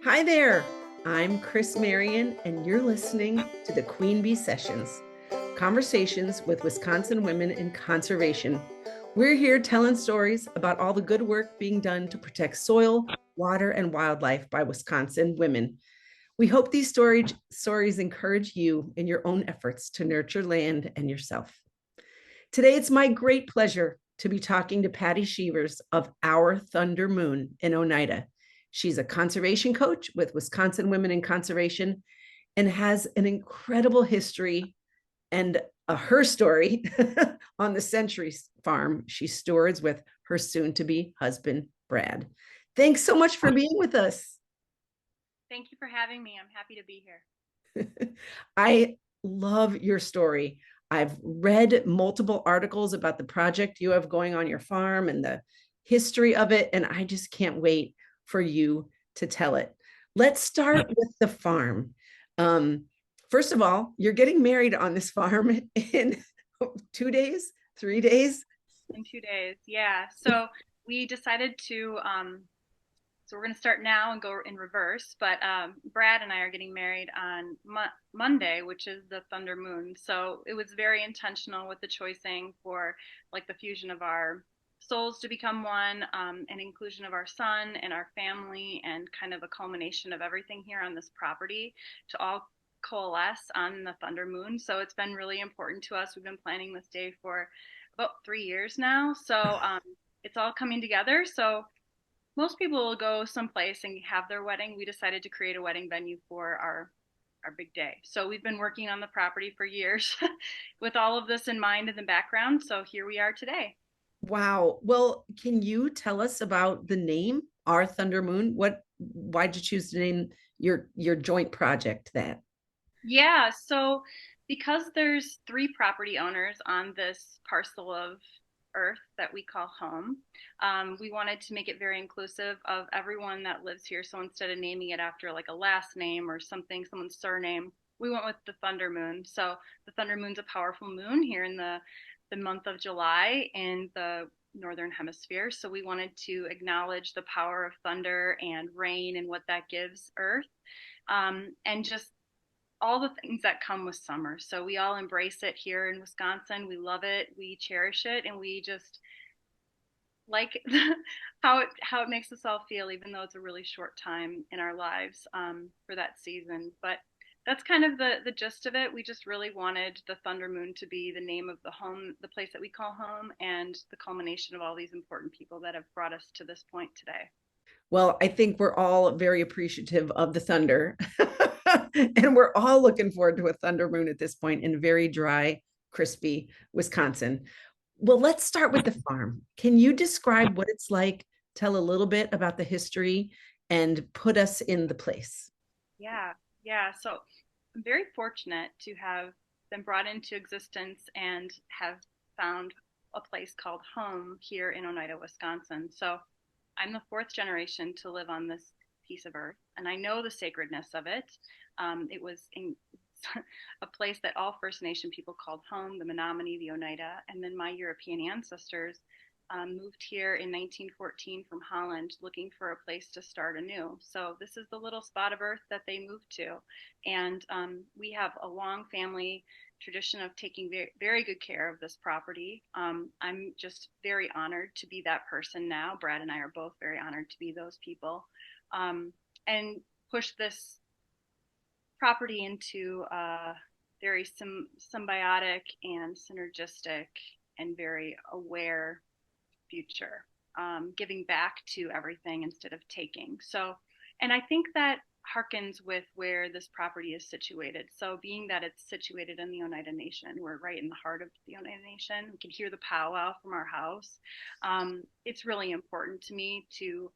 Hi there. I'm Chris Marion, and you're listening to the Queen Bee Sessions, conversations with Wisconsin women in conservation. We're here telling stories about all the good work being done to protect soil, water, and wildlife by Wisconsin women. We hope these stories encourage you in your own efforts to nurture land and yourself. Today, it's my great pleasure to be talking to Patti Schevers of Our Thunder Moon in Oneida. She's a conservation coach with Wisconsin Women in Conservation and has an incredible history and her story on the Century Farm she stewards with her soon to be husband, Brad. Thanks so much for being with us. Thank you for having me. I'm happy to be here. I love your story. I've read multiple articles about the project you have going on your farm and the history of it, and I just can't wait for you to tell it. Let's start with the farm. Um, First of all, you're getting married on this farm in 2 days, 3 days. In 2 days. Yeah. So we decided to, so we're going to start now and go in reverse. But Brad and I are getting married on Monday, which is the Thunder Moon. So it was very intentional with the choicing for like the fusion of our souls to become one, and inclusion of our son and our family, and kind of a culmination of everything here on this property to all coalesce on the Thunder Moon. So it's been really important to us. We've been planning this day for about 3 years now. So it's all coming together. So most people will go someplace and have their wedding. We decided to create a wedding venue for our big day. So we've been working on the property for years with all of this in mind in the background. So here we are today. Wow. Well, can you tell us about the name Our Thunder Moon? Why'd you choose to name your joint project that? Yeah, so because there's three property owners on this parcel of earth that we call home, we wanted to make it very inclusive of everyone that lives here. So instead of naming it after like a last name or something, someone's surname, we went with the Thunder Moon. So the Thunder Moon's a powerful moon here in the month of July in the northern hemisphere. So we wanted to acknowledge the power of thunder and rain and what that gives earth. And just all the things that come with summer. So we all embrace it here in Wisconsin. We love it, we cherish it, and we just like how it makes us all feel, even though it's a really short time in our lives, for that season. But that's kind of the gist of it. We just really wanted the Thunder Moon to be the name of the home, the place that we call home, and the culmination of all these important people that have brought us to this point today. Well, I think we're all very appreciative of the thunder. And we're all looking forward to a thunder moon at this point in very dry, crispy Wisconsin. Well, let's start with the farm. Can you describe what it's like? Tell a little bit about the history and put us in the place. Yeah, yeah. So I'm very fortunate to have been brought into existence and have found a place called home here in Oneida, Wisconsin. So I'm the fourth generation to live on this piece of earth, and I know the sacredness of it. It was in a place that all First Nation people called home, the Menominee, the Oneida, and then my European ancestors moved here in 1914 from Holland looking for a place to start anew. So this is the little spot of earth that they moved to. And we have a long family tradition of taking very, very good care of this property. I'm just very honored to be that person now. Brad and I are both very honored to be those people, and push this property into a very symbiotic and synergistic and very aware future, giving back to everything instead of taking. So, and I think that harkens with where this property is situated. So, being that it's situated in the Oneida Nation, we're right in the heart of the Oneida Nation. We can hear the powwow from our house. It's really important to me to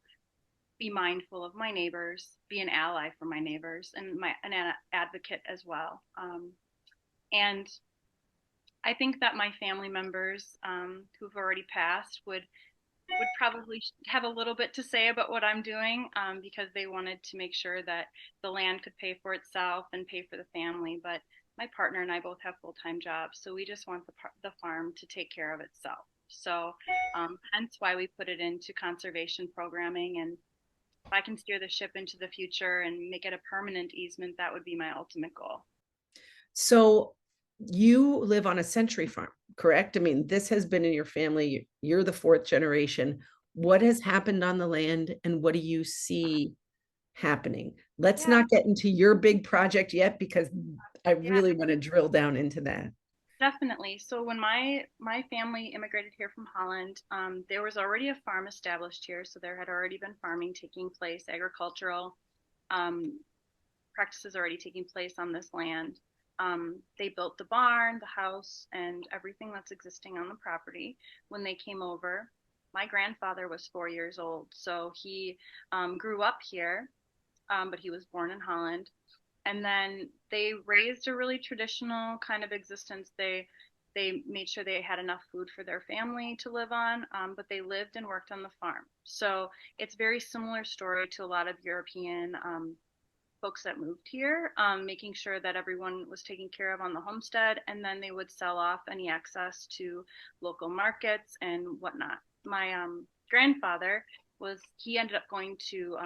be mindful of my neighbors, be an ally for my neighbors, and an advocate as well. And I think that my family members, who've already passed would probably have a little bit to say about what I'm doing, because they wanted to make sure that the land could pay for itself and pay for the family. But my partner and I both have full-time jobs, so we just want the farm to take care of itself. So hence why we put it into conservation programming and if I can steer the ship into the future and make it a permanent easement, that would be my ultimate goal. So you live on a century farm, correct? I mean, this has been in your family. You're the fourth generation. What has happened on the land and what do you see happening? Let's Yeah, not get into your big project yet because I yeah, really want to drill down into that. definitely. So when my family immigrated here from Holland, there was already a farm established here, so there had already been farming taking place, agricultural um, practices already taking place on this land. They built the barn, the house, and everything that's existing on the property when they came over. My grandfather was 4 years old, so he grew up here, but he was born in Holland. And then they raised a really traditional kind of existence. They made sure they had enough food for their family to live on, but they lived and worked on the farm. So it's very similar story to a lot of European folks that moved here, making sure that everyone was taken care of on the homestead, and then they would sell off any excess to local markets and whatnot. My grandfather he ended up going to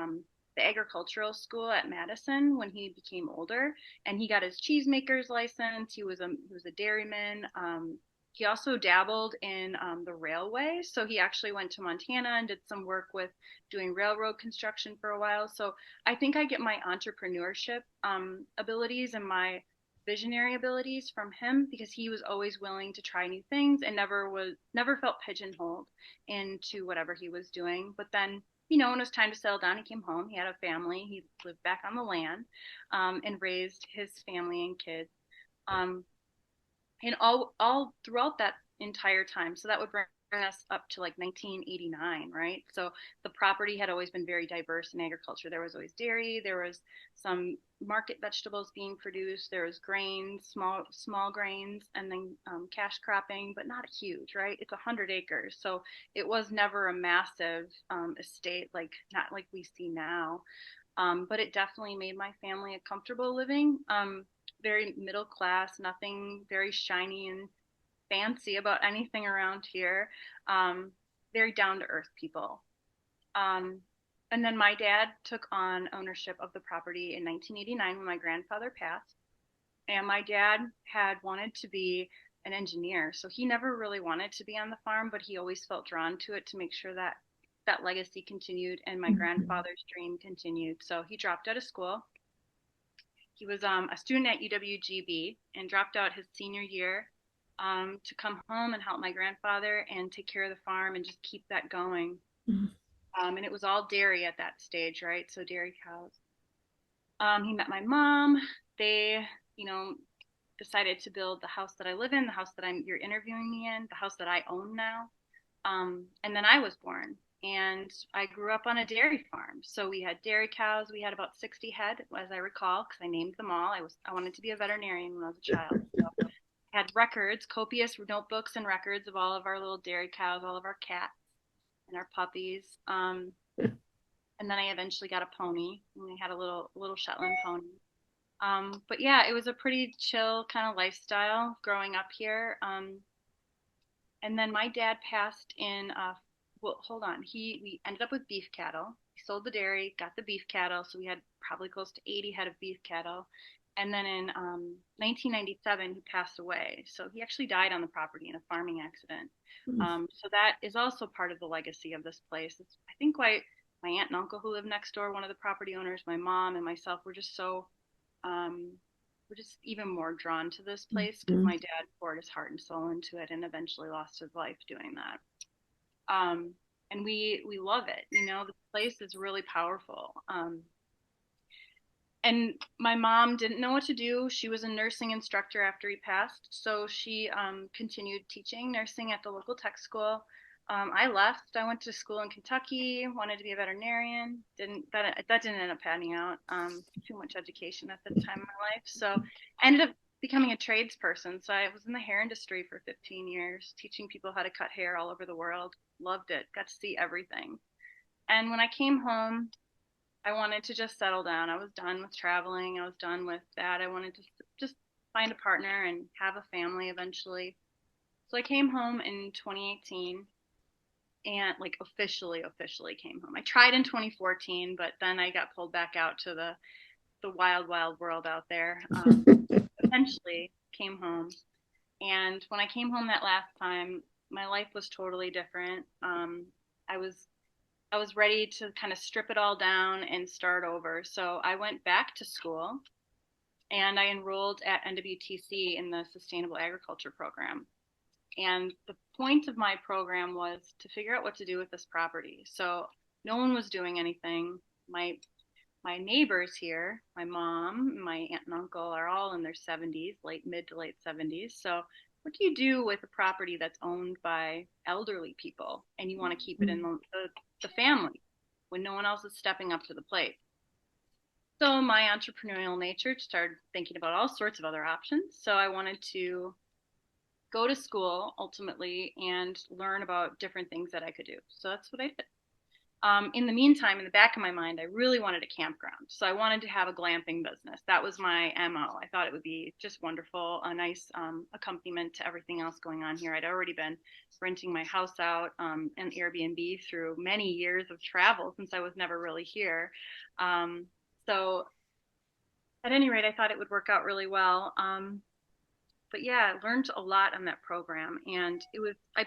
the agricultural school at Madison when he became older, and he got his cheesemaker's license. He was a dairyman. He also dabbled in the railway, so he actually went to Montana and did some work with doing railroad construction for a while. So I think I get my entrepreneurship abilities and my visionary abilities from him because he was always willing to try new things and never felt pigeonholed into whatever he was doing. But then, when it was time to settle down, he came home. He had a family. He lived back on the land and raised his family and kids. Um, and all throughout that entire time. So that would bring us up to like 1989, right? So the property had always been very diverse in agriculture. There was always dairy, there was some market vegetables being produced, there was grains, small grains, and then cash cropping, but not huge, right? It's 100 acres, so it was never a massive estate, like not like we see now. But it definitely made my family a comfortable living. Very middle class, nothing very shiny and fancy about anything around here. Um, Very down to earth people. Um, and then my dad took on ownership of the property in 1989 when my grandfather passed. And my dad had wanted to be an engineer, so he never really wanted to be on the farm, but he always felt drawn to it to make sure that that legacy continued and my Mhm. grandfather's dream continued. So he dropped out of school. He was a student at UWGB and dropped out his senior year to come home and help my grandfather and take care of the farm and just keep that going. And it was all dairy at that stage, right? So dairy cows. He met my mom. They, you know, decided to build the house that I live in, the house that you're interviewing me in, the house that I own now. And then I was born, and I grew up on a dairy farm. So we had dairy cows. We had about 60 head, as I recall, because I named them all. I wanted to be a veterinarian when I was a child. So I had records, copious notebooks and records of all of our little dairy cows, all of our cats and our puppies. And then I eventually got a pony, and I had a little Shetland pony. But yeah, it was a pretty chill kind of lifestyle growing up here. And then my dad passed in well, hold on, we ended up with beef cattle. He sold the dairy, got the beef cattle, so we had probably close to 80 head of beef cattle. And then in 1997 he passed away, so he actually died on the property in a farming accident. So that is also part of the legacy of this place. It's, I think, why my aunt and uncle who live next door, one of the property owners, my mom and myself, were just so um, we're just even more drawn to this place because Mhm. my dad poured his heart and soul into it and eventually lost his life doing that. Um, and we love it. The place is really powerful. And my mom didn't know what to do. She was a nursing instructor after he passed, so she continued teaching nursing at the local tech school. I left. I went to school in Kentucky. Wanted to be a veterinarian. Didn't that didn't end up panning out. Too much education at the time in my life, so I ended up becoming a tradesperson. So I was in the hair industry for 15 years, teaching people how to cut hair all over the world. Loved it. Got to see everything. And when I came home, I wanted to just settle down. I was done with traveling. I was done with that. I wanted to just find a partner and have a family eventually. So I came home in 2018 and like officially came home. I tried in 2014, but then I got pulled back out to the wild, wild world out there. Eventually came home. And when I came home that last time, my life was totally different. I was I was ready to kind of strip it all down and start over. So I went back to school and I enrolled at NWTC in the Sustainable Agriculture program. And the point of my program was to figure out what to do with this property. So no one was doing anything. My neighbors here, my mom, my aunt and uncle are all in their 70s, mid to late 70s. So what do you do with a property that's owned by elderly people and you want to keep it in the family when no one else is stepping up to the plate? So my entrepreneurial nature started thinking about all sorts of other options. So I wanted to go to school ultimately and learn about different things that I could do. So that's what I did. In the meantime, in the back of my mind, I really wanted a campground. So I wanted to have a glamping business. That was my MO. I thought it would be just wonderful, a nice accompaniment to everything else going on here. I'd already been renting my house out and Airbnb through many years of travel since I was never really here. So at any rate, I thought it would work out really well. But yeah, I learned a lot on that program, and it was I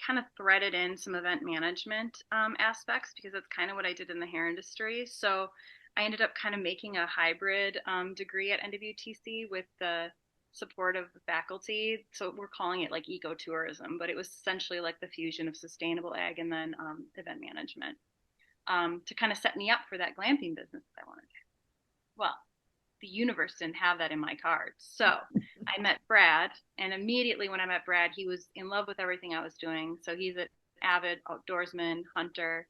kind of threaded in some event management aspects because that's kind of what I did in the hair industry. So I ended up kind of making a hybrid degree at NWTC with the support of the faculty. So we're calling it like ecotourism, but it was essentially like the fusion of sustainable ag and then event management to kind of set me up for that glamping business that I wanted. Well, the universe didn't have that in my cards. So I met Brad, and immediately when I met Brad, he was in love with everything I was doing. So he's an avid outdoorsman, hunter,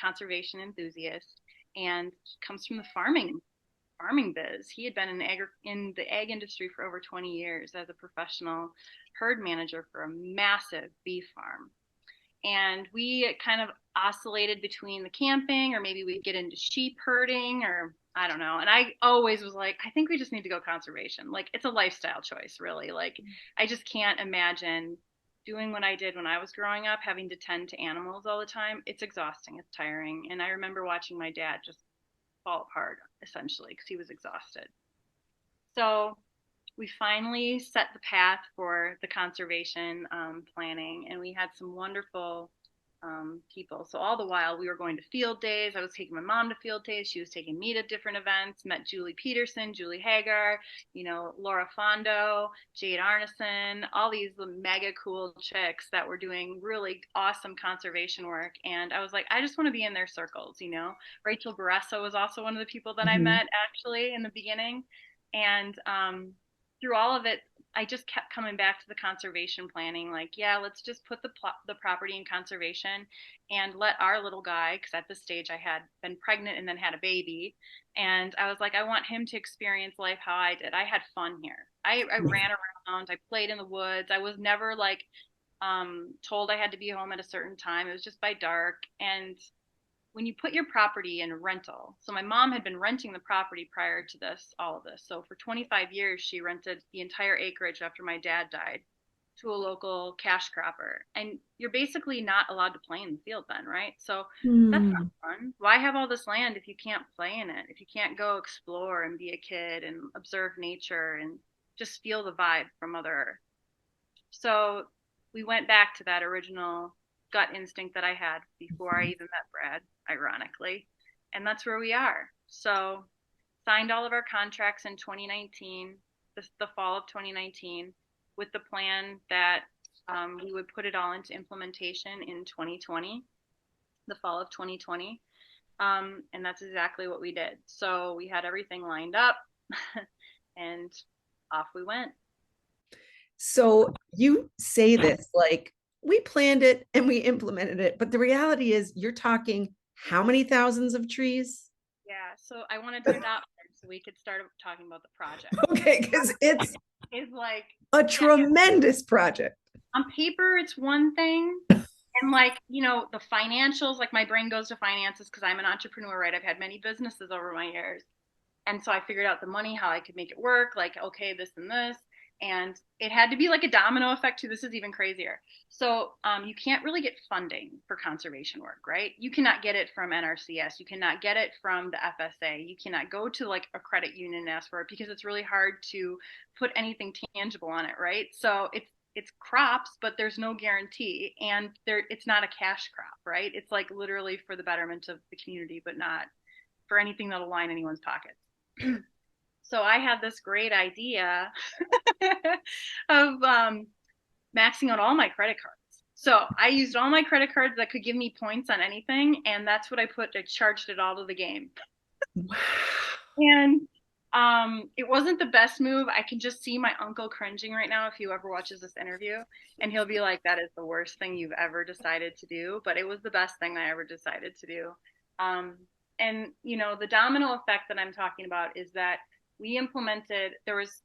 conservation enthusiast, and he comes from the farming biz. He had been in the ag industry for over 20 years as a professional herd manager for a massive beef farm. And we kind of oscillated between the camping, or maybe we'd get into sheep herding, or I don't know. And I always was like, I think we just need to go conservation. Like, it's a lifestyle choice, really. Like, I just can't imagine doing what I did when I was growing up, having to tend to animals all the time. It's exhausting, it's tiring. And I remember watching my dad just fall apart, essentially, because he was exhausted. So we finally set the path for the conservation planning, and we had some wonderful people. So all the while we were going to field days. I was taking my mom to field days. She was taking me to different events. Met Julie Peterson, Julie Hagar, Laura Fondo, Jade Arneson, all these mega cool chicks that were doing really awesome conservation work. And I was like, I just want to be in their circles. Rachel Barresso was also one of the people that I met actually in the beginning. And through all of it, I just kept coming back to the conservation planning. Like, yeah, let's just put the property in conservation and let our little guy, because at this stage I had been pregnant and then had a baby, and I was like, I want him to experience life how I did. I had fun here. I ran around. I played in the woods. I was never like told I had to be home at a certain time. It was just by dark. And when you put your property in rental, so my mom had been renting the property prior to all of this. So for 25 years, she rented the entire acreage after my dad died to a local cash cropper. And you're basically not allowed to play in the field then, right? So that's not fun. Why have all this land if you can't play in it? If you can't go explore and be a kid and observe nature and just feel the vibe from Mother Earth? So we went back to that original gut instinct that I had before I even met Brad, ironically. And that's where we are. So signed all of our contracts in 2019, the fall of 2019, with the plan that we would put it all into implementation in 2020, the fall of 2020. And that's exactly what we did. So we had everything lined up and off we went. So you say this like we planned it and we implemented it, but the reality is you're talking how many thousands of trees? Yeah, so I wanted to stop there so we could start talking about the project. Okay, because it's like a tremendous project. On paper, it's one thing. And the financials, like my brain goes to finances because I'm an entrepreneur, right? I've had many businesses over my years. And so I figured out the money, how I could make it work, like, okay, this and this. And it had to be like a domino effect too. This is even crazier. So you can't really get funding for conservation work, right? You cannot get it from NRCS. You cannot get it from the FSA. You cannot go to like a credit union and ask for it because it's really hard to put anything tangible on it, right? So it's crops, but there's no guarantee, and it's not a cash crop, right? It's like literally for the betterment of the community, but not for anything that'll line anyone's pockets. So I had this great idea of maxing out all my credit cards. So I used all my credit cards that could give me points on anything, and that's what I put. I charged it all to the game, Wow. and it wasn't the best move. I can just see my uncle cringing right now if he ever watches this interview, and he'll be like, "That is the worst thing you've ever decided to do," but it was the best thing I ever decided to do. And you know, the domino effect that I'm talking about is that we implemented. There was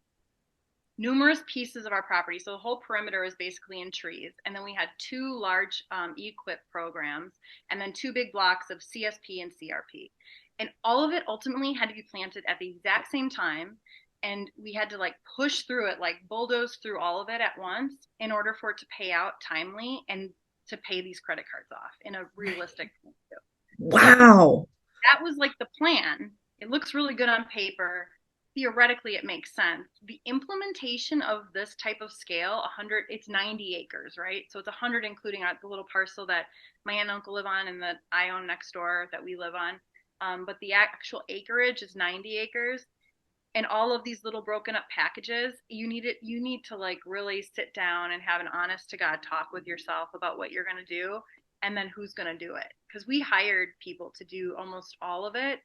numerous pieces of our property. So the whole perimeter is basically in trees. And then we had two large equip programs and then two big blocks of CSP and CRP. And all of it ultimately had to be planted at the exact same time. And we had to like push through it, like bulldoze through all of it at once in order for it to pay out timely and to pay these credit cards off in a realistic way. Wow. That was like the plan. It looks really good on paper. Theoretically, it makes sense. The implementation of this type of scale, 100, it's 90 acres, right? So it's 100 including the little parcel that my aunt and uncle live on and that I own next door that we live on. But the actual acreage is 90 acres. And all of these little broken up packages, you need to like really sit down and have an honest to God talk with yourself about what you're going to do and then who's going to do it. Because we hired people to do almost all of it,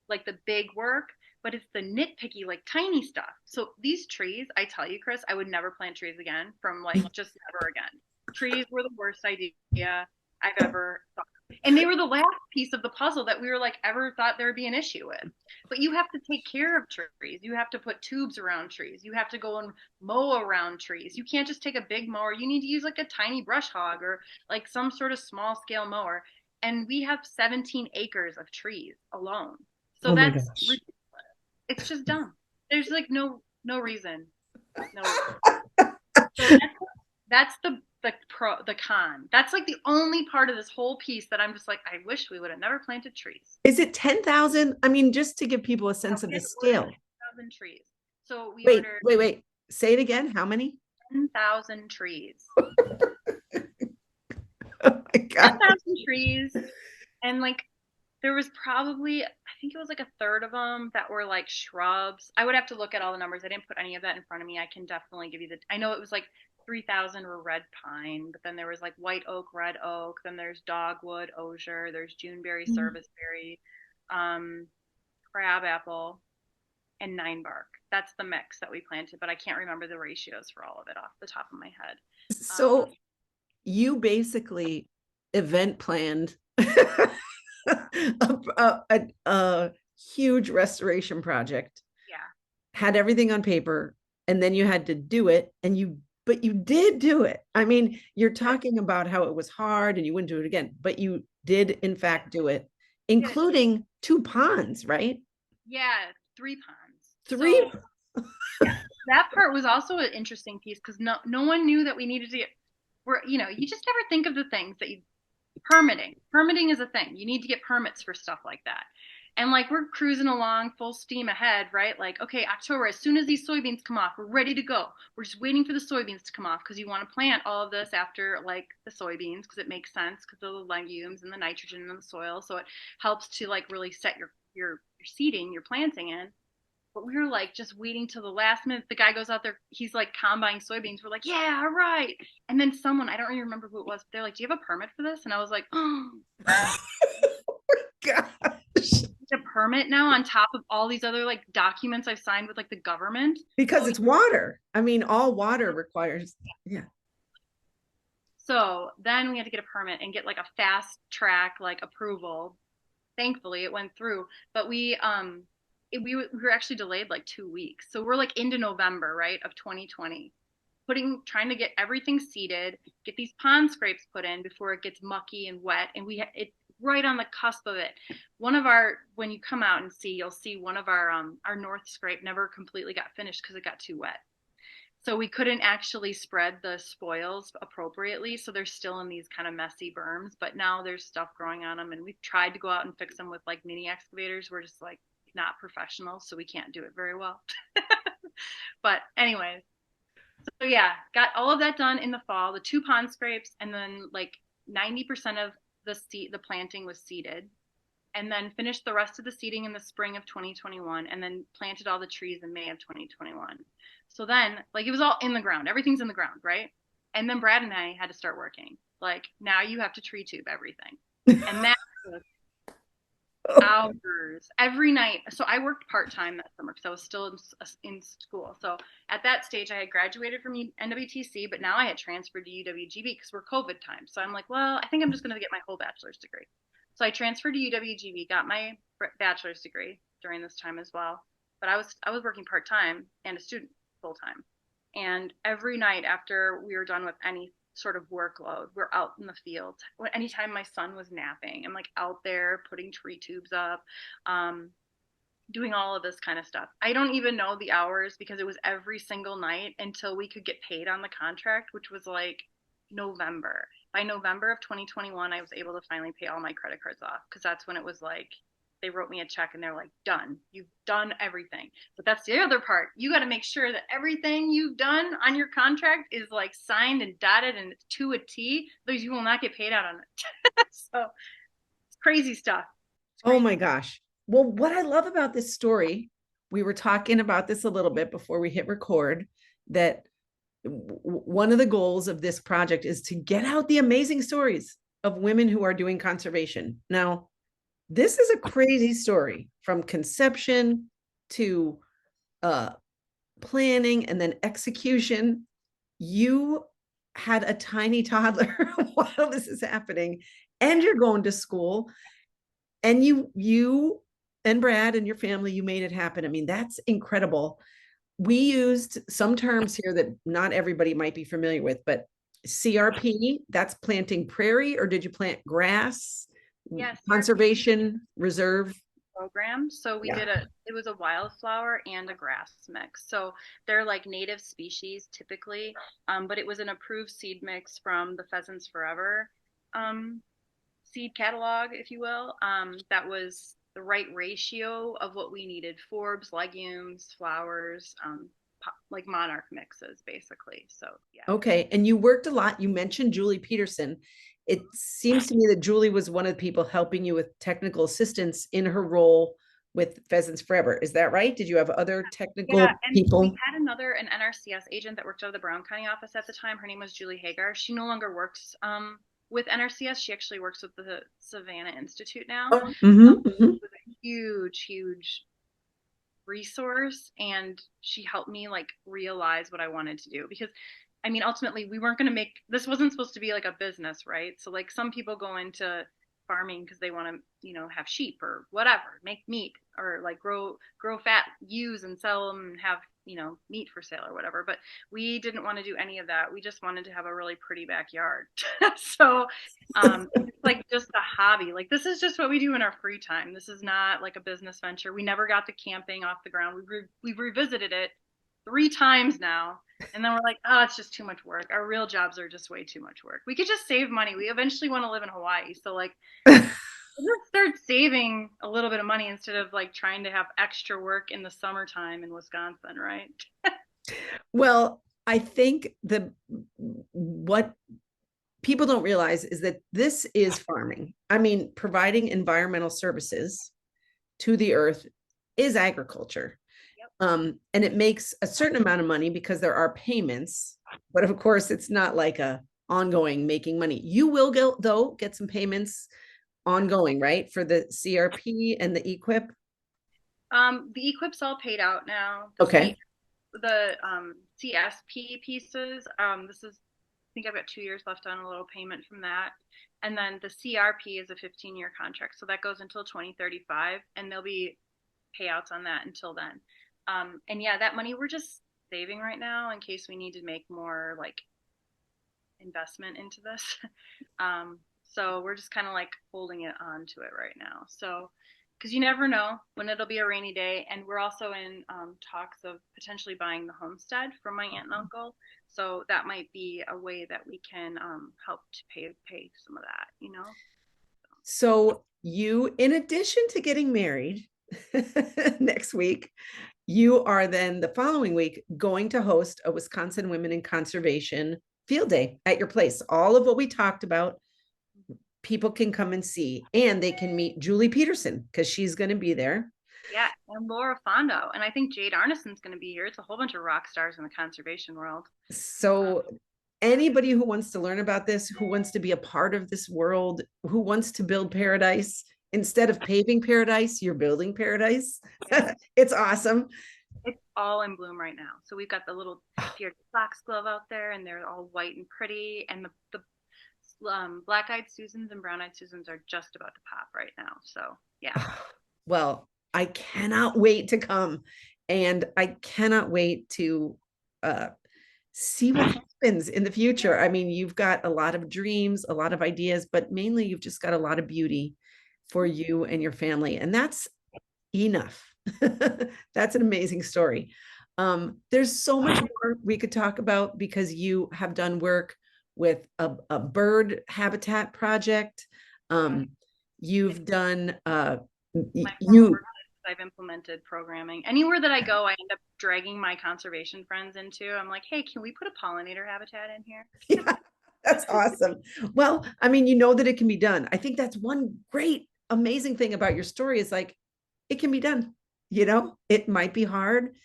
like the big work, but it's the nitpicky, like tiny stuff. So these trees, I tell you, Chris, I would never plant trees again from like just never again. Trees were the worst idea I've ever thought. And they were the last piece of the puzzle that we were like ever thought there would be an issue with. But you have to take care of trees. You have to put tubes around trees. You have to go and mow around trees. You can't just take a big mower. You need to use like a tiny brush hog or like some sort of small scale mower. And we have 17 acres of trees alone. So Oh my that's gosh. it's just dumb. There's like no reason. No reason. So that's the con. That's like the only part of this whole piece that I'm just like, I wish we would have never planted trees. Is it 10,000? I mean, just to give people a sense of the scale. 10,000 trees. So we Wait, ordered wait, wait. Say it again. How many? 10,000 trees. Oh my God. 10,000 trees. And like there was probably, I think it was like a third of them that were like shrubs. I would have to look at all the numbers. I didn't put any of that in front of me. I can definitely give you I know it was like 3,000 were red pine, but then there was like white oak, red oak, then there's dogwood, osier, there's Juneberry, serviceberry, um, crab apple, and nine bark. That's the mix that we planted, but I can't remember the ratios for all of it off the top of my head. So you basically event planned a huge restoration project, Yeah. had everything on paper, and then you had to do it, but you did do it. I mean, you're talking about how it was hard and you wouldn't do it again, but you did in fact do it, including two ponds, right? Yeah, three ponds. Three. So yeah, that part was also an interesting piece because no one knew that we needed to get. You just never think of the things that you permitting. Permitting is a thing. You need to get permits for stuff like that. And like we're cruising along full steam ahead, right? Like, okay, October, as soon as these soybeans come off, we're ready to go. We're just waiting for the soybeans to come off because you want to plant all of this after like the soybeans because it makes sense because of the legumes and the nitrogen in the soil. So it helps to like really set your seeding, your planting in. But we were like just waiting till the last minute. The guy goes out there, he's like combining soybeans. We're like, yeah, all right. And then someone, I don't even remember who it was, but they're like, do you have a permit for this? And I was like, oh, Gosh. a permit now on top of all these other like documents I've signed with like the government. Because it's water. I mean, all water requires, yeah. So then we had to get a permit and get like a fast track like approval. Thankfully, it went through, but we were actually delayed like 2 weeks. So we're like into November, right, of 2020, trying to get everything seeded, get these pond scrapes put in before it gets mucky and wet, and it right on the cusp of it. When you come out and see, you'll see one of our north scrape never completely got finished because it got too wet. So we couldn't actually spread the spoils appropriately. So they're still in these kind of messy berms, but now there's stuff growing on them. And we've tried to go out and fix them with like mini excavators. We're just like not professional, so we can't do it very well. But anyways, so yeah, got all of that done in the fall, the two pond scrapes, and then like 90% of the planting was seeded, and then finished the rest of the seeding in the spring of 2021, and then planted all the trees in May of 2021. So then, like, it was all in the ground. Everything's in the ground, right? And then Brad and I had to start working. Like, now you have to tree tube everything. And that was hours every night. So I worked part-time that summer because I was still in school. So at that stage, I had graduated from NWTC, but now I had transferred to UWGB because we're COVID time. So I'm like, well, I think I'm just going to get my whole bachelor's degree. So I transferred to UWGB, got my bachelor's degree during this time as well. But I was working part-time and a student full-time. And every night after we were done with any sort of workload, we're out in the field. Anytime my son was napping, I'm like out there putting tree tubes up, um, doing all of this kind of stuff. I don't even know the hours because it was every single night until we could get paid on the contract, which was like November. By November of 2021, I was able to finally pay all my credit cards off because that's when it was like they wrote me a check and they're like, done. You've done everything. But that's the other part. You got to make sure that everything you've done on your contract is like signed and dotted and to a T, otherwise you will not get paid out on it. So it's crazy stuff. It's Oh crazy. my gosh. Well, what I love about this story, we were talking about this a little bit before we hit record, that one of the goals of this project is to get out the amazing stories of women who are doing conservation. Now, this is a crazy story from conception to uh, planning and then execution. You had a tiny toddler while this is happening, and you're going to school, and you and Brad and your family, you made it happen. I mean, that's incredible. We used some terms here that not everybody might be familiar with, but CRP, that's planting prairie, or did you plant grass? Yes, CRP Conservation reserve. program. So we Yeah. did it was a wildflower and a grass mix. So they're like native species typically, but it was an approved seed mix from the Pheasants Forever um, seed catalog, if you will. That was the right ratio of what we needed: forbs, legumes, flowers, like monarch mixes, basically. So yeah. Okay. And you worked a lot. You mentioned Julie Peterson. It seems to me that Julie was one of the people helping you with technical assistance in her role with Pheasants Forever. Is that right? Did you have other Yeah, technical and we people? had an NRCS agent that worked out of the Brown County office at the time. Her name was Julie Hagar. She no longer works with NRCS. She actually works with the Savannah Institute now. Oh, mm-hmm. It was a huge, huge resource, and she helped me like realize what I wanted to do because I mean ultimately we weren't going to make this wasn't supposed to be like a business, right? So like some people go into farming because they want to have sheep or whatever, make meat, or like grow fat ewes and sell them and have meat for sale or whatever. But we didn't want to do any of that. We just wanted to have a really pretty backyard. So it's like just a hobby. Like this is just what we do in our free time. This is not like a business venture. We never got the camping off the ground. We've revisited it 3 times now, and then we're like, oh, it's just too much work. Our real jobs are just way too much work. We could just save money. We eventually want to live in Hawaii, so like let's start saving a little bit of money instead of like trying to have extra work in the summertime in Wisconsin, right? Well, I think the what people don't realize is that this is farming. I mean, providing environmental services to the earth is agriculture. Yep. And it makes a certain amount of money because there are payments, but of course, it's not like a ongoing making money. You will go though get some payments ongoing, right, for the CRP and the equip. The equip's all paid out now. Okay. The CSP pieces. This is I think I've got 2 years left on a little payment from that. And then the CRP is a 15-year contract. So that goes until 2035, and there'll be payouts on that until then. And yeah, that money we're just saving right now in case we need to make more like investment into this. So we're just kind of like holding it on to it right now. So because you never know when it'll be a rainy day. And we're also in talks of potentially buying the homestead from my aunt and uncle. So that might be a way that we can help to pay some of that, you know? So you, in addition to getting married next week, you are then the following week going to host a Wisconsin Women in Conservation field day at your place. All of what we talked about, people can come and see, and they can meet Julie Peterson because she's going to be there. Yeah, and Laura Fondo. And I think Jade Arneson's going to be here. It's a whole bunch of rock stars in the conservation world. So anybody who wants to learn about this, who wants to be a part of this world, who wants to build paradise, instead of paving paradise, you're building paradise. It's awesome. It's all in bloom right now. So we've got the little deer foxglove out there, and they're all white and pretty. And the black-eyed Susans and brown-eyed Susans are just about to pop right now. So yeah. Well, I cannot wait to come, and I cannot wait to see what happens in the future. I mean, you've got a lot of dreams, a lot of ideas, but mainly you've just got a lot of beauty for you and your family, and that's enough. That's an amazing story. There's so much more we could talk about because you have done work with a bird habitat project. You've done you I've implemented programming. Anywhere that I go, I end up dragging my conservation friends into. I'm like, hey, can we put a pollinator habitat in here? Yeah, that's awesome. Well, I mean, you know that it can be done. I think that's one great, amazing thing about your story is like, it can be done. You know, it might be hard,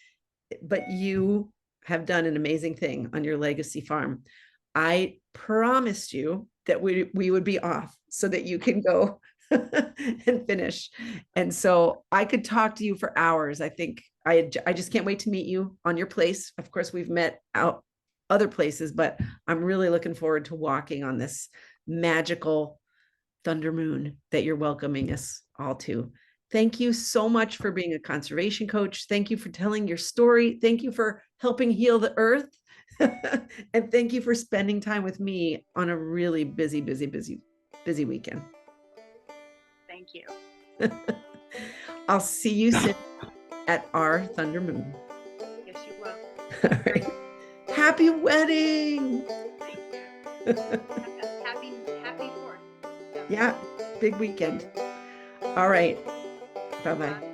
but you have done an amazing thing on your legacy farm. I promised you that we would be off so that you can go and finish. And so I could talk to you for hours. I think I just can't wait to meet you on your place. Of course, we've met out other places, but I'm really looking forward to walking on this magical thunder moon that you're welcoming us all to. Thank you so much for being a conservation coach. Thank you for telling your story. Thank you for helping heal the earth. And thank you for spending time with me on a really busy weekend. Thank you. I'll see you soon at our Thunder Moon. Yes, you will. All right. Happy wedding. Thank you. Happy 4th. Yeah, big weekend. All right. Bye-bye.